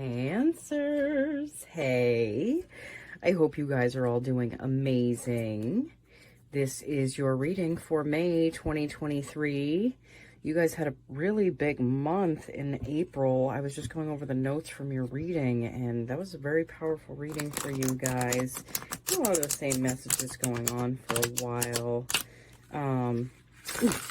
Cancers. Hey, I hope you guys are all doing amazing. This is your reading for May 2023. You guys had a really big month in April. I was just going over the notes from your reading, and that was a very powerful reading for you guys. A lot of the same messages going on for a while.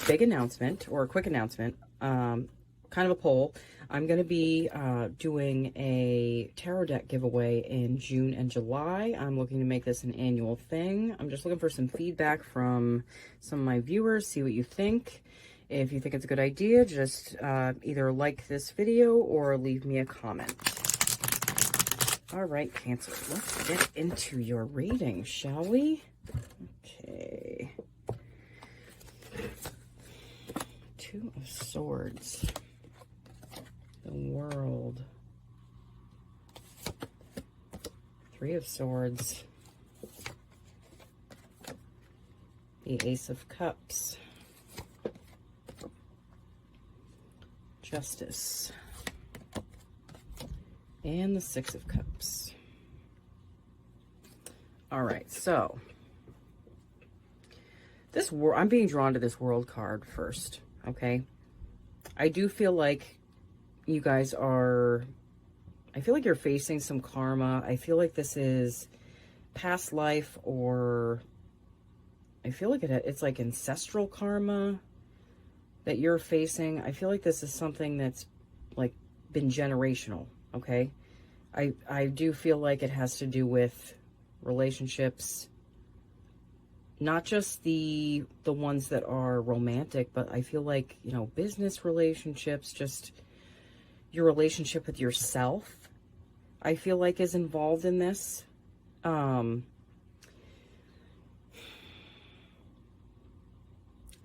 Big announcement, or a quick announcement, kind of a poll. I'm going to be doing a tarot deck giveaway in June and July. I'm looking to make this an annual thing. I'm just looking for some feedback from some of my viewers, see what you think. If you think it's a good idea, just either like this video or leave me a comment. All right, Cancer, let's get into your reading, shall we? Okay. Two of Swords. The World. Three of Swords. The Ace of Cups. Justice. And the Six of Cups. All right, so this I'm being drawn to this World card first, okay? I do feel like you guys are, I feel like you're facing some karma. I feel like this is past life, or I feel like it's like ancestral karma that you're facing. I feel like this is something that's like been generational, okay? I do feel like it has to do with relationships, not just the ones that are romantic, but I feel like, you know, business relationships, just your relationship with yourself, I feel like is involved in this. I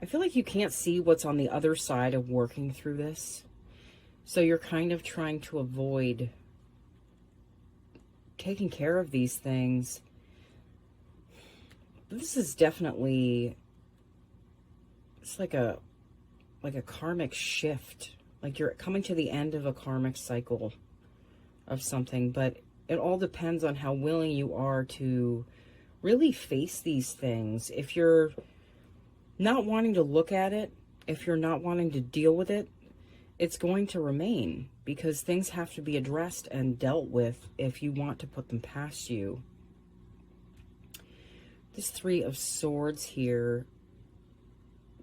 feel like you can't see what's on the other side of working through this. So you're kind of trying to avoid taking care of these things. This is definitely, it's like a karmic shift. Like you're coming to the end of a karmic cycle of something, but it all depends on how willing you are to really face these things. If you're not wanting to look at it, if you're not wanting to deal with it, it's going to remain, because things have to be addressed and dealt with if you want to put them past you. This Three of Swords here,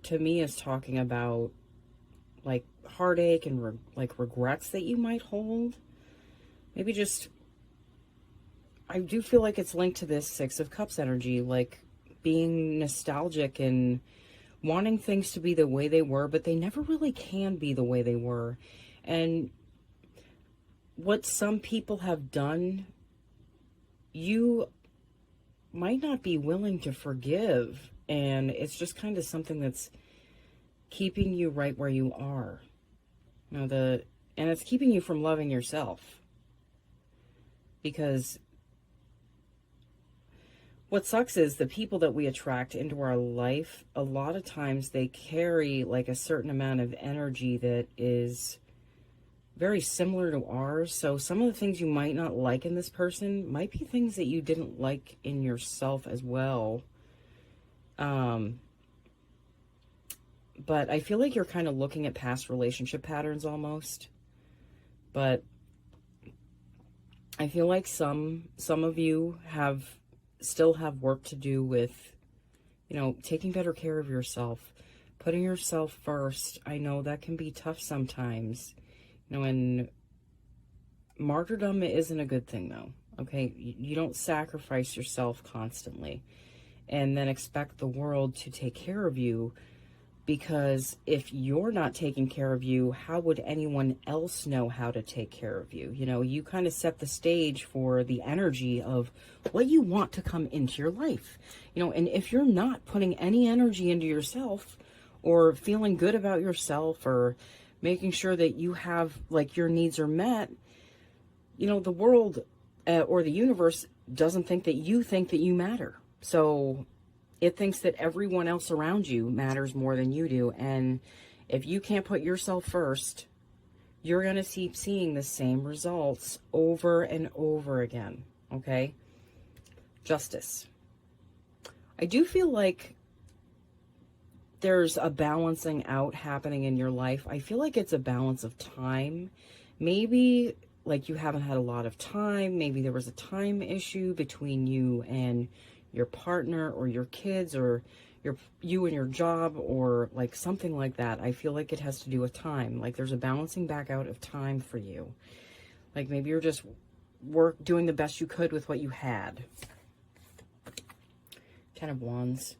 to me, is talking about like heartache and like regrets that you might hold. Maybe just, I do feel like it's linked to this Six of Cups energy, like being nostalgic and wanting things to be the way they were, but they never really can be the way they were. And what some people have done, you might not be willing to forgive, and it's just kind of something that's keeping you right where you are. You know, and it's keeping you from loving yourself, because what sucks is the people that we attract into our life, a lot of times they carry like a certain amount of energy that is very similar to ours. So some of the things you might not like in this person might be things that you didn't like in yourself as well. But I feel like you're kind of looking at past relationship patterns almost. But I feel like some of you still have work to do with, you know, taking better care of yourself, putting yourself first. I know that can be tough sometimes, you know, and martyrdom isn't a good thing though, okay? You don't sacrifice yourself constantly and then expect the world to take care of you, because if you're not taking care of you, how would anyone else know how to take care of you? You know, you kind of set the stage for the energy of what you want to come into your life. You know, and if you're not putting any energy into yourself, or feeling good about yourself, or making sure that you have, like, your needs are met, you know, the world or the universe doesn't think that you matter. So it thinks that everyone else around you matters more than you do. And if you can't put yourself first, you're going to keep seeing the same results over and over again, okay? Justice. I do feel like there's a balancing out happening in your life. I feel like it's a balance of time. Maybe like you haven't had a lot of time. Maybe there was a time issue between you and your partner or your kids or you and your job or like something like that. I feel like it has to do with time. Like there's a balancing back out of time for you. Like maybe you're just doing the best you could with what you had. Ten of Wands.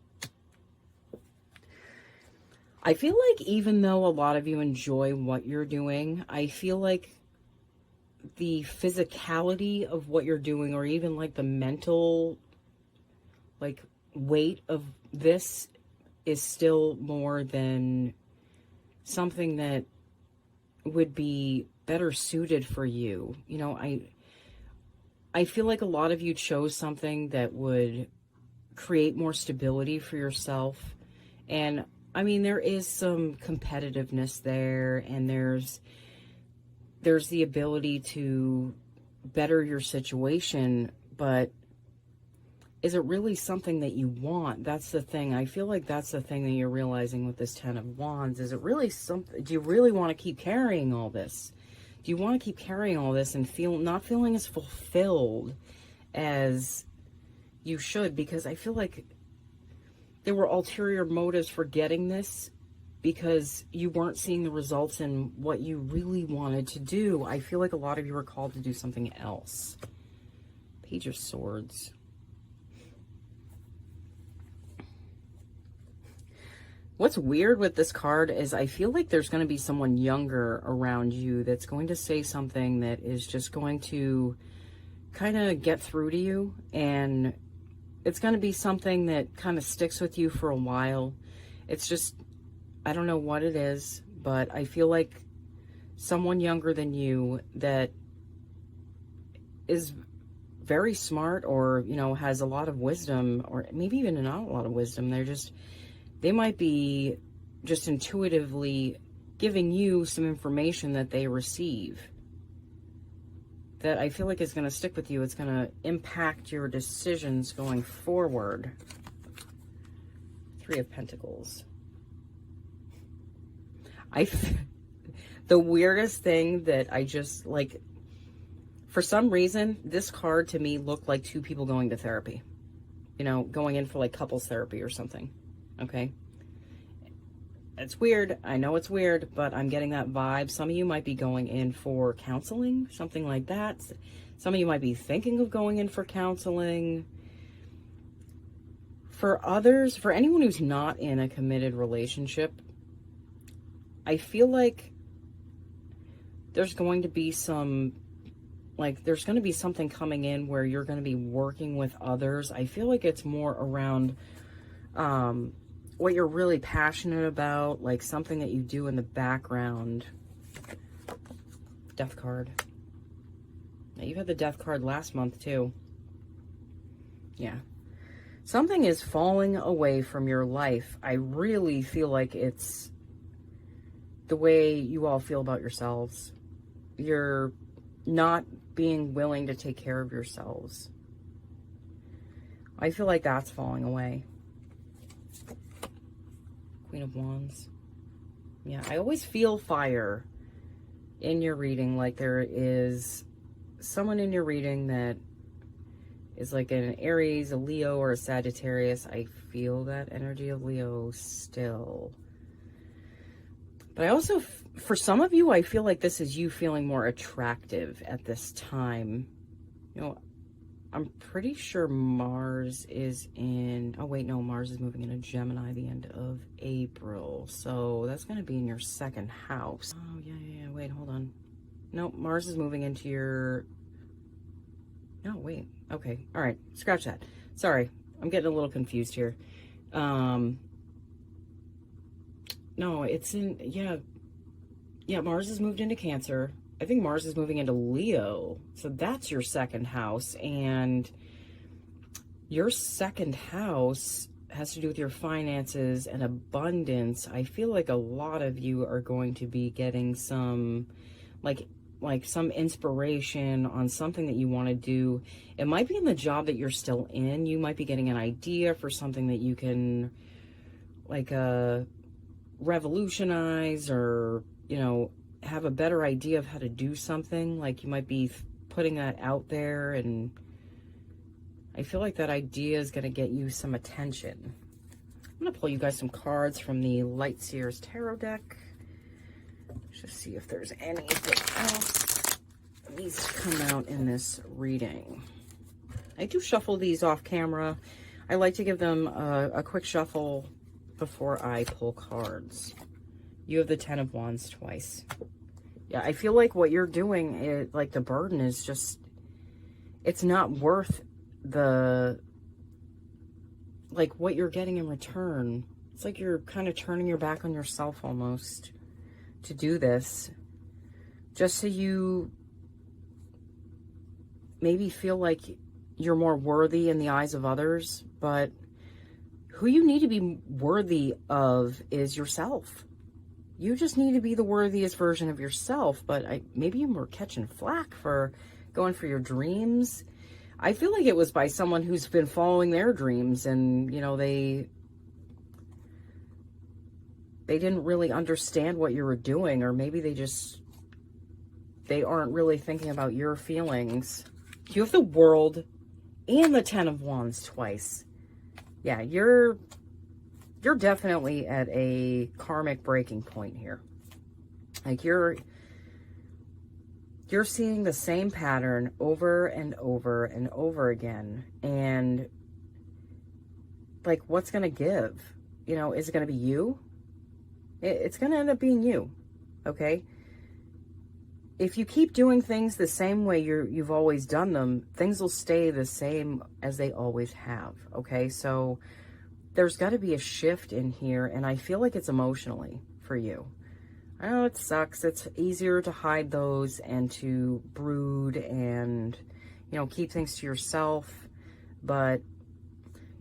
I feel like even though a lot of you enjoy what you're doing, I feel like the physicality of what you're doing, or even like the mental like weight of this, is still more than something that would be better suited for you. You know, I feel like a lot of you chose something that would create more stability for yourself. And I mean, there is some competitiveness there, and there's the ability to better your situation, but is it really something that you want? That's the thing. I feel like that's the thing that you're realizing with this Ten of Wands. Is it really something? Do you really want to keep carrying all this? Do you want to keep carrying all this and not feeling as fulfilled as you should? Because I feel like there were ulterior motives for getting this, because you weren't seeing the results in what you really wanted to do. I feel like a lot of you were called to do something else. Page of Swords. What's weird with this card is I feel like there's going to be someone younger around you that's going to say something that is just going to kind of get through to you, and it's going to be something that kind of sticks with you for a while. It's just, I don't know what it is, but I feel like someone younger than you that is very smart, or, you know, has a lot of wisdom, or maybe even not a lot of wisdom. They might be just intuitively giving you some information that they receive that I feel like is going to stick with you. It's going to impact your decisions going forward. Three of Pentacles. The weirdest thing that I just, like, for some reason, this card to me looked like two people going to therapy. You know, going in for like couples therapy or something. Okay? It's weird. I know it's weird, but I'm getting that vibe. Some of you might be going in for counseling, something like that. Some of you might be thinking of going in for counseling. For others, for anyone who's not in a committed relationship, I feel like there's going to be something coming in where you're going to be working with others. I feel like it's more around what you're really passionate about, like something that you do in the background. Death card. Now, you had the Death card last month too. Yeah. Something is falling away from your life. I really feel like it's the way you all feel about yourselves. You're not being willing to take care of yourselves. I feel like that's falling away. Queen of Wands. Yeah, I always feel fire in your reading. Like there is someone in your reading that is like an Aries, a Leo, or a Sagittarius. I feel that energy of Leo still. But I also, for some of you, I feel like this is you feeling more attractive at this time. You know, I'm pretty sure Mars is in, oh wait, no, Mars is moving into Gemini the end of April. So that's going to be in your second house. Oh, yeah, wait, hold on. No, Mars is moving into your, no, wait, okay, all right, scratch that. Sorry, I'm getting a little confused here. No, it's in, yeah, Mars has moved into Cancer. I think Mars is moving into Leo. So that's your second house. And your second house has to do with your finances and abundance. I feel like a lot of you are going to be getting some like some inspiration on something that you want to do. It might be in the job that you're still in. You might be getting an idea for something that you can like revolutionize, or have a better idea of how to do something. Like you might be putting that out there, and I feel like that idea is going to get you some attention. I'm going to pull you guys some cards from the Light Seers Tarot deck. Just see if there's anything else that needs to come out in this reading. I do shuffle these off camera. I like to give them a quick shuffle before I pull cards. You have the Ten of Wands twice. Yeah, I feel like what you're doing, like the burden is just, it's not worth like what you're getting in return. It's like you're kind of turning your back on yourself almost to do this, just so you maybe feel like you're more worthy in the eyes of others. But who you need to be worthy of is yourself. You just need to be the worthiest version of yourself. But maybe you were catching flack for going for your dreams. I feel like it was by someone who's been following their dreams, and they didn't really understand what you were doing, or maybe they aren't really thinking about your feelings. You have the World and the Ten of Wands twice. Yeah, you're definitely at a karmic breaking point here. Like you're seeing the same pattern over and over and over again, and like, what's going to give? Is it going to be you? It's going to end up being you, okay? If you keep doing things the same way you've always done them, things will stay the same as they always have, okay? So there's got to be a shift in here, and I feel like it's emotionally for you. I know it sucks. It's easier to hide those and to brood and, keep things to yourself, but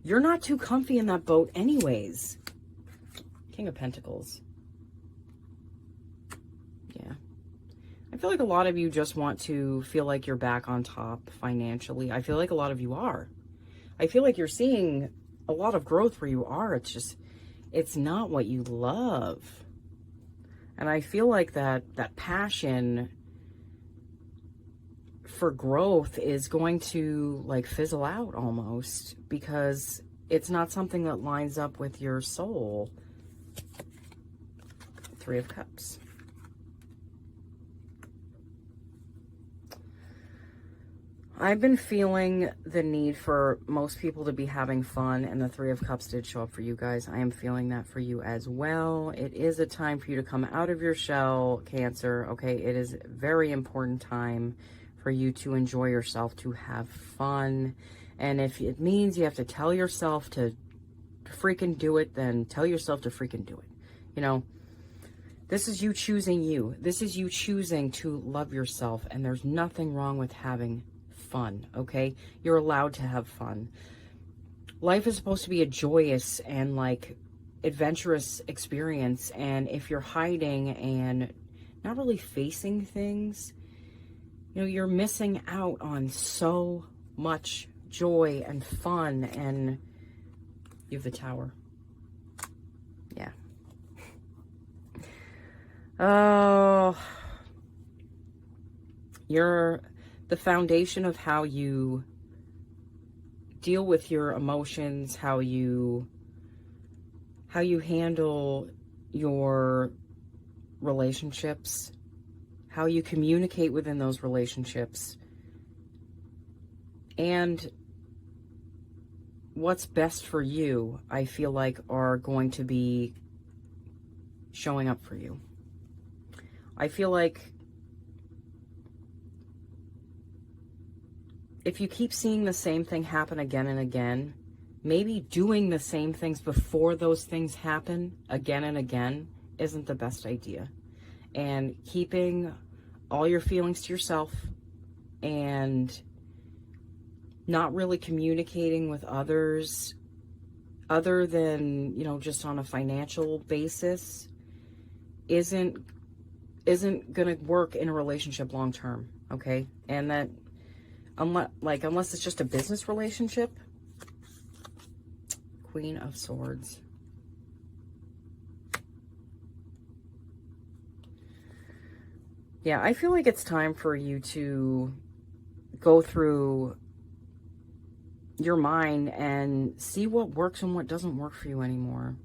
you're not too comfy in that boat anyways. King of Pentacles. Yeah. I feel like a lot of you just want to feel like you're back on top financially. I feel like a lot of you are. I feel like you're seeing a lot of growth where you are. It's just, it's not what you love. And I feel like that passion for growth is going to like fizzle out almost, because it's not something that lines up with your soul. Three of Cups. I've been feeling the need for most people to be having fun, and the Three of Cups did show up for you guys. I am feeling that for you as well. It is a time for you to come out of your shell, Cancer, okay? It is a very important time for you to enjoy yourself, to have fun. And if it means you have to tell yourself to freaking do it, then tell yourself to freaking do it. This is you choosing you. This is you choosing to love yourself, and there's nothing wrong with having fun, okay? You're allowed to have fun. Life is supposed to be a joyous and like adventurous experience, and if you're hiding and not really facing things, you're missing out on so much joy and fun. And you have the Tower. Yeah. Oh, you're the foundation of how you deal with your emotions, how you handle your relationships, how you communicate within those relationships, and what's best for you, I feel like, are going to be showing up for you. I feel like if you keep seeing the same thing happen again and again, maybe doing the same things before those things happen again and again isn't the best idea. And keeping all your feelings to yourself and not really communicating with others other than, just on a financial basis isn't isn't going to work in a relationship long term, okay? And that, unless it's just a business relationship. Queen of Swords. Yeah, I feel like it's time for you to go through your mind and see what works and what doesn't work for you anymore.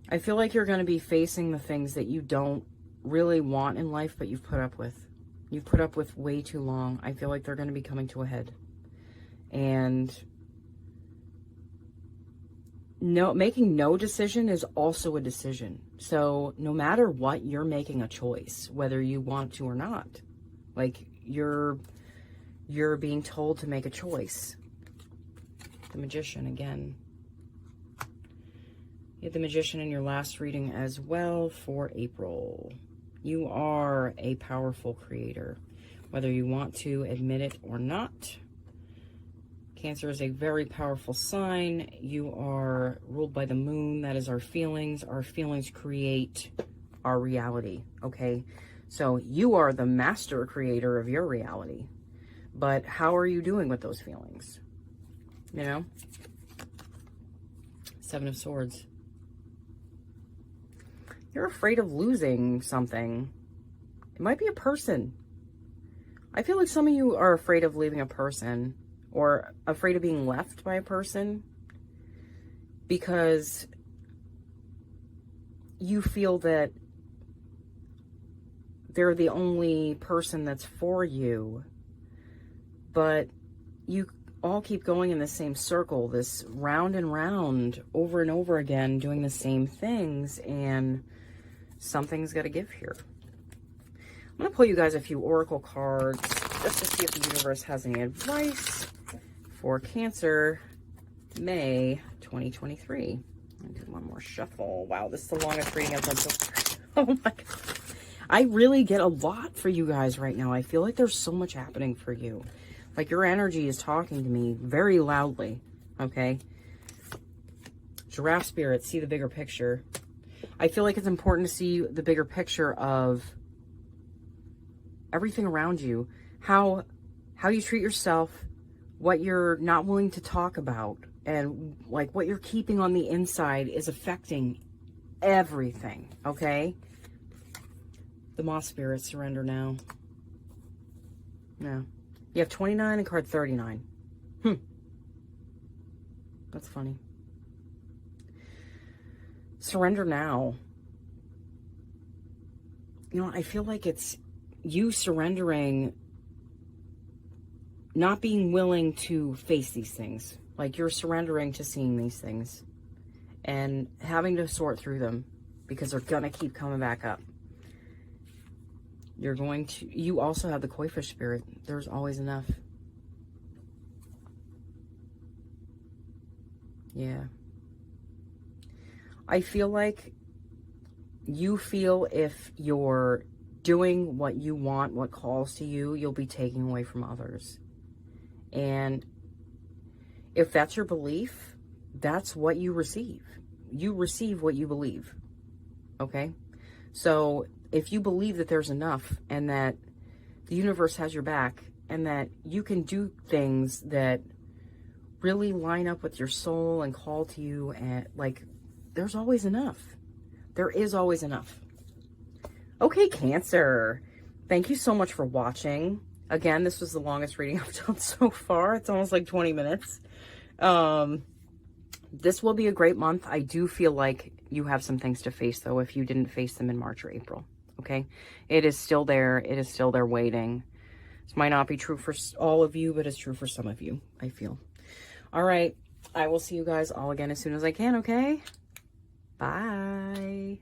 I feel like you're going to be facing the things that you don't really want in life, but you've put up with. You've put up with way too long. I feel like they're going to be coming to a head. And making no decision is also a decision. So no matter what, you're making a choice, whether you want to or not. Like, you're being told to make a choice. The Magician again. You had the Magician in your last reading as well for April. You are a powerful creator, whether you want to admit it or not. Cancer is a very powerful sign. You are ruled by the moon. That is our feelings. Our feelings create our reality, okay? So you are the master creator of your reality. But how are you doing with those feelings? You know? Seven of Swords. You're afraid of losing something. It might be a person. I feel like some of you are afraid of leaving a person, or afraid of being left by a person, because you feel that they're the only person that's for you, but you all keep going in the same circle, this round and round, over and over again, doing the same things, and something's got to give here. I'm going to pull you guys a few oracle cards just to see if the universe has any advice for Cancer, May 2023. I'll do one more shuffle. Wow, this is the longest reading I've done so far. Oh my God. I really get a lot for you guys right now. I feel like there's so much happening for you. Like, your energy is talking to me very loudly, okay? Giraffe spirit, see the bigger picture. I feel like it's important to see the bigger picture of everything around you. How you treat yourself, what you're not willing to talk about, and like what you're keeping on the inside is affecting everything, okay? The Moss Spirit, surrender now. No. You have 29 and card 39. That's funny. Surrender now. You know, I feel like it's you surrendering, not being willing to face these things. Like, you're surrendering to seeing these things and having to sort through them because they're gonna keep coming back up. You also have the Koi fish spirit. There's always enough. Yeah. I feel like you feel if you're doing what you want, what calls to you, you'll be taking away from others. And if that's your belief, that's what you receive. You receive what you believe. Okay? So if you believe that there's enough and that the universe has your back and that you can do things that really line up with your soul and call to you, and like, there's always enough. There is always enough. Okay, Cancer. Thank you so much for watching. Again, this was the longest reading I've done so far. It's almost like 20 minutes. This will be a great month. I do feel like you have some things to face, though, if you didn't face them in March or April. Okay? It is still there. It is still there waiting. This might not be true for all of you, but it's true for some of you, I feel. All right. I will see you guys all again as soon as I can, okay? Bye.